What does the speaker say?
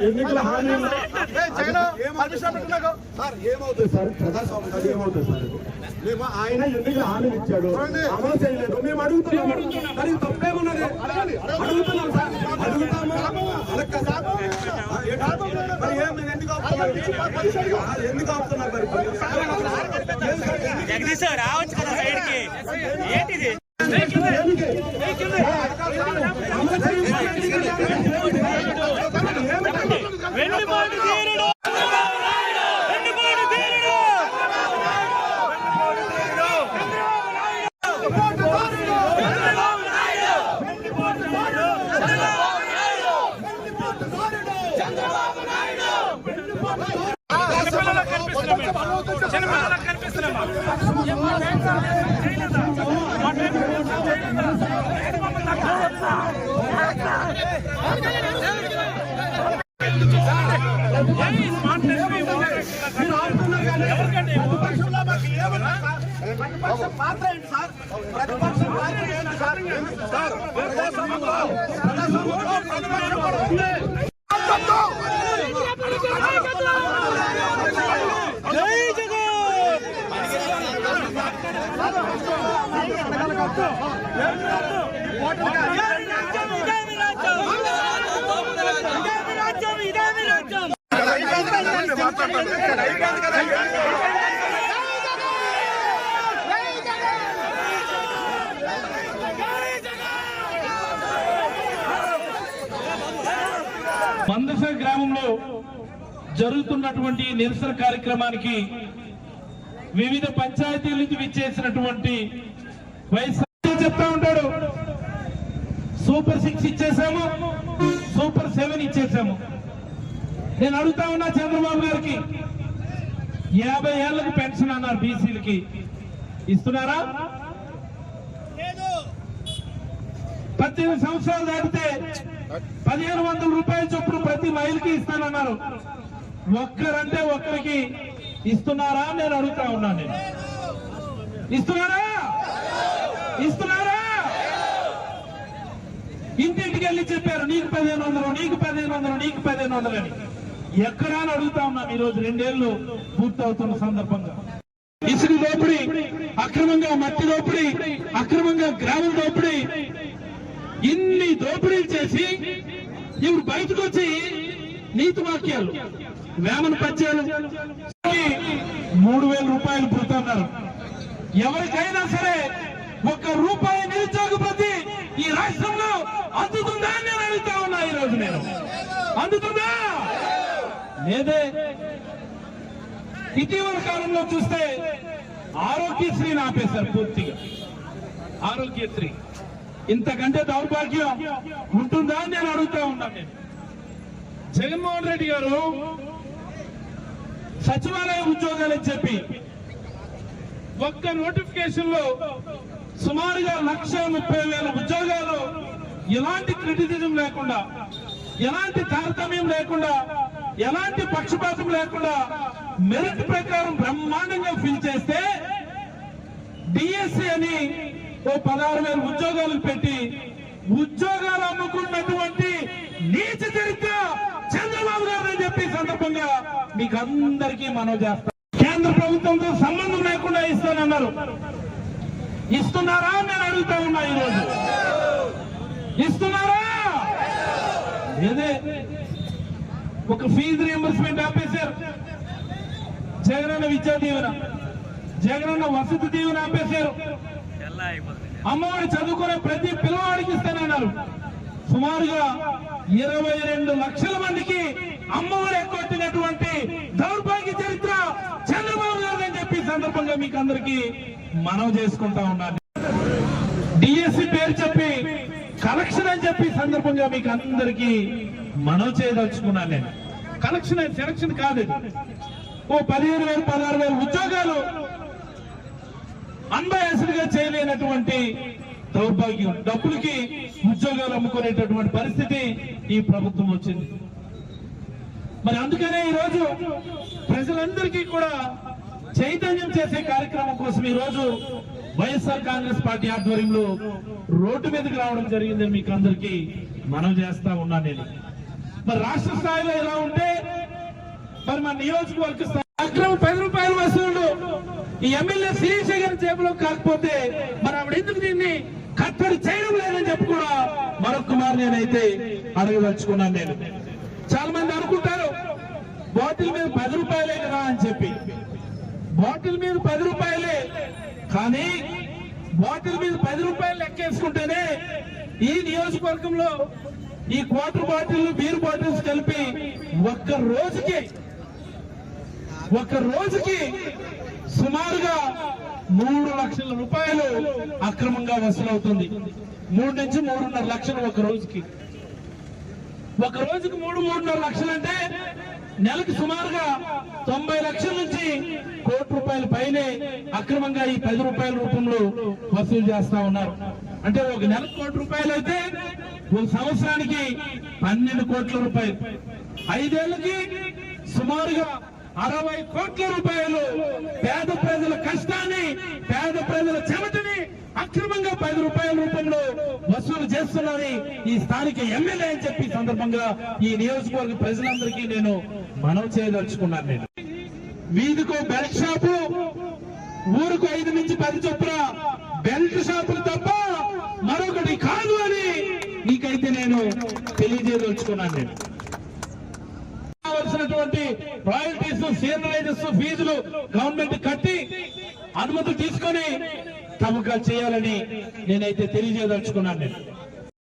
ఎన్నికల హామీ ఏమవుతుంది సార్? ప్రజాస్వామ్యం ఏమవుతుంది సార్? మేము ఆయన ఎన్నికల హామీలు ఇచ్చాడు, అమలు చేయలేదు. మేము అడుగుతున్నాము, మరి తప్పేమున్నది? అడుగుతున్నాం సార్, అడుగుతాము. ఎందుకు ఆపుతున్నారు? రావచ్చు కదా సైడ్కి. ఏంటిది? వెన్నుపోటు తీరుడు మందస గ్రామంలో జరుగుతున్నటువంటి నిరసన కార్యక్రమానికి వివిధ పంచాయతీల నుంచి విచ్చేసినటువంటి వైఎస్ఆర్ చెప్తా ఉంటాడు, సూపర్ 6 ఇచ్చేసాము, సూపర్ 7 ఇచ్చేసాము. నేను అడుగుతా ఉన్నా చంద్రబాబు గారికి, 50 ఏళ్లకు పెన్షన్ అన్నారు బీసీలకి, ఇస్తున్నారా? 18 సంవత్సరాలు దాటితే 1500 రూపాయల చొప్పున ప్రతి మహిళకి ఇస్తానన్నారు. ఒక్కరంటే ఒక్కరికి ఇస్తున్నారా? నేను అడుగుతా ఉన్నాను. నేను ఇస్తున్నారా? ఇస్తున్నారా? ఇంటింటికి వెళ్ళి చెప్పారు, నీకు 1500, నీకు 1500, నీకు 1500 అని. ఎక్కడా అని అడుగుతా ఉన్నాం. ఈరోజు 2 ఏళ్లు పూర్తవుతున్న సందర్భంగా ఇసుక దోపిడీ, అక్రమంగా మట్టి దోపిడీ, అక్రమంగా గ్రామం దోపిడీ, ఇన్ని దోపిడీలు చేసి ఇప్పుడు బయటకు వచ్చి నీతి వాక్యాలు, వేమన పద్యాలు 3000 రూపాయలు పుడుతున్నారు. ఎవరికైనా సరే 1 రూపాయి నిరుద్యోగ ప్రతి ఈ రాష్ట్రంలో అందుతుందా అని నేను అడుగుతా ఉన్నా. ఈరోజు నేను అందుతుందా? లేదే. ఇటీవల కాలంలో చూస్తే ఆరోగ్యశ్రీని ఆపేశారు పూర్తిగా. ఆరోగ్యశ్రీ ఇంతకంటే దౌర్భాగ్యం ఉంటుందా అని నేను అడుగుతా ఉన్నాను. నేను జగన్మోహన్ రెడ్డి గారు సచివాలయ ఉద్యోగాలని చెప్పి ఒక్క నోటిఫికేషన్ లో సుమారుగా 1,30,000 ఉద్యోగాలు ఎలాంటి క్రిటిసిజం లేకుండా, ఎలాంటి తారతమ్యం లేకుండా, ఎలాంటి పక్షపాతం లేకుండా మెరిట్ ప్రకారం బ్రహ్మాండంగా ఫిల్ చేస్తే డిఎస్సి అని 16,000 ఉద్యోగాలు పెట్టి ఉద్యోగాలు అమ్ముకున్నటువంటి నీచ చరిత్ర చంద్రబాబు గారు అని చెప్పి సందర్భంగా మీకు అందరికీ మనవి చేస్తాం. కేంద్ర ప్రభుత్వంతో సంబంధం లేకుండా ఇస్తానన్నారు. ఇస్తున్నారా? నేను అడుగుతా ఉన్నా. ఈరోజు ఇస్తున్నారా? లేదే. ఒక ఫీజు రియంబర్స్మెంట్ ఆపేశారు. జగనన్న విద్యా దీవెన, జగనన్న వసతి దీవెన ఆపేశారు. అమ్మఒడి చదువుకునే ప్రతి పిల్లవాడికి ఇస్తానన్నారు. సుమారుగా 22 లక్షల మందికి అమ్మఒడి ఎక్కొట్టినటువంటి దౌర్భాగ్య చరిత్ర చంద్రబాబు గారు అని చెప్పి సందర్భంగా మీకు అందరికీ మనవి చేసుకుంటా ఉన్నాను. డిఎస్సి పేరు చెప్పి కలెక్షన్ అని చెప్పి సందర్భంగా మీకు అందరికీ మనవి చేయదలుచుకున్నాను. నేను కలెక్షన్ సెలక్షన్ కాదు. 15,000 16,000 ఉద్యోగాలు అన్బయాస్డ్ గా చేయలేనటువంటి దౌర్భాగ్యం, డబ్బులకి ఉద్యోగాలు అమ్ముకునేటటువంటి పరిస్థితి ఈ ప్రభుత్వం వచ్చింది. మరి అందుకనే ఈరోజు ప్రజలందరికీ కూడా చైతన్యం చేసే కార్యక్రమం కోసం ఈరోజు వైఎస్ఆర్ కాంగ్రెస్ పార్టీ ఆధ్వర్యంలో రోడ్డు మీదకి రావడం జరిగిందని మీకు అందరికీ మనం చేస్తా ఉన్నా నేను. మరి రాష్ట్ర స్థాయిలో ఎలా ఉంటే మరి మన నియోజకవర్గ స్థాయి అక్రమ 10 రూపాయల వసూళ్లు ఈ ఎమ్మెల్యే శిరీష గారి జేబులో కాకపోతే మరి ఆవిడ ఎందుకు దీన్ని కట్టడి చేయడం లేదని చెప్పి కూడా మరొక మారు నేనైతే అడగదలుచుకున్నాను. నేను చాలా మంది అనుకుంటారు బాటిల్ మీద 10 రూపాయలే కదా అని చెప్పి. బాటిల్ మీద 10 రూపాయలే, కానీ బాటిల్ మీద 10 రూపాయలు లెక్కేసుకుంటేనే ఈ నియోజకవర్గంలో ఈ క్వార్టర్ బాటిల్ బీర్ బాటిల్స్ కలిపి ఒక్క రోజుకి సుమారుగా 3 లక్షల రూపాయలు అక్రమంగా వసూలవుతుంది. 3 నుంచి 3.5 లక్షలు ఒక రోజుకి 3.5 లక్షలు అంటే నెలకు సుమారుగా 90 లక్షల నుంచి ₹1 కోటి పైనే అక్రమంగా ఈ 10 రూపాయల రూపంలో వసూలు చేస్తా ఉన్నారు. అంటే ఒక నెలకు ₹1 కోటి అయితే ఒక సంవత్సరానికి 12 కోట్ల రూపాయలు, 5 ఏళ్లకి సుమారుగా 60 కోట్ల రూపాయలు పేద ప్రజల కష్టాన్ని, పేద ప్రజల చెమటని అక్రమంగా 10 రూపాయల రూపంలో వసూలు చేస్తున్నారని ఈ స్థానిక ఎమ్మెల్యే అని చెప్పి సందర్భంగా ఈ నియోజకవర్గ ప్రజలందరికీ నేను మనవి చేయదలుచుకున్నాను. నేను వీధికో బెల్ట్ షాపు, ఊరుకు 5 నుంచి 10 చొప్పున బెల్ట్ షాపులు తప్ప మరొకటి కాదు అని నీకైతే నేను తెలియజేయదలుచుకున్నాను. నేను కావలసినటువంటి రాయల్టీస్, సీనియరైజర్స్, ఫీజులు గవర్నమెంట్ కట్టి అనుమతులు తీసుకొని తమకు చేయాలని నేనైతే తెలియజేయదలుచుకున్నాను. నేను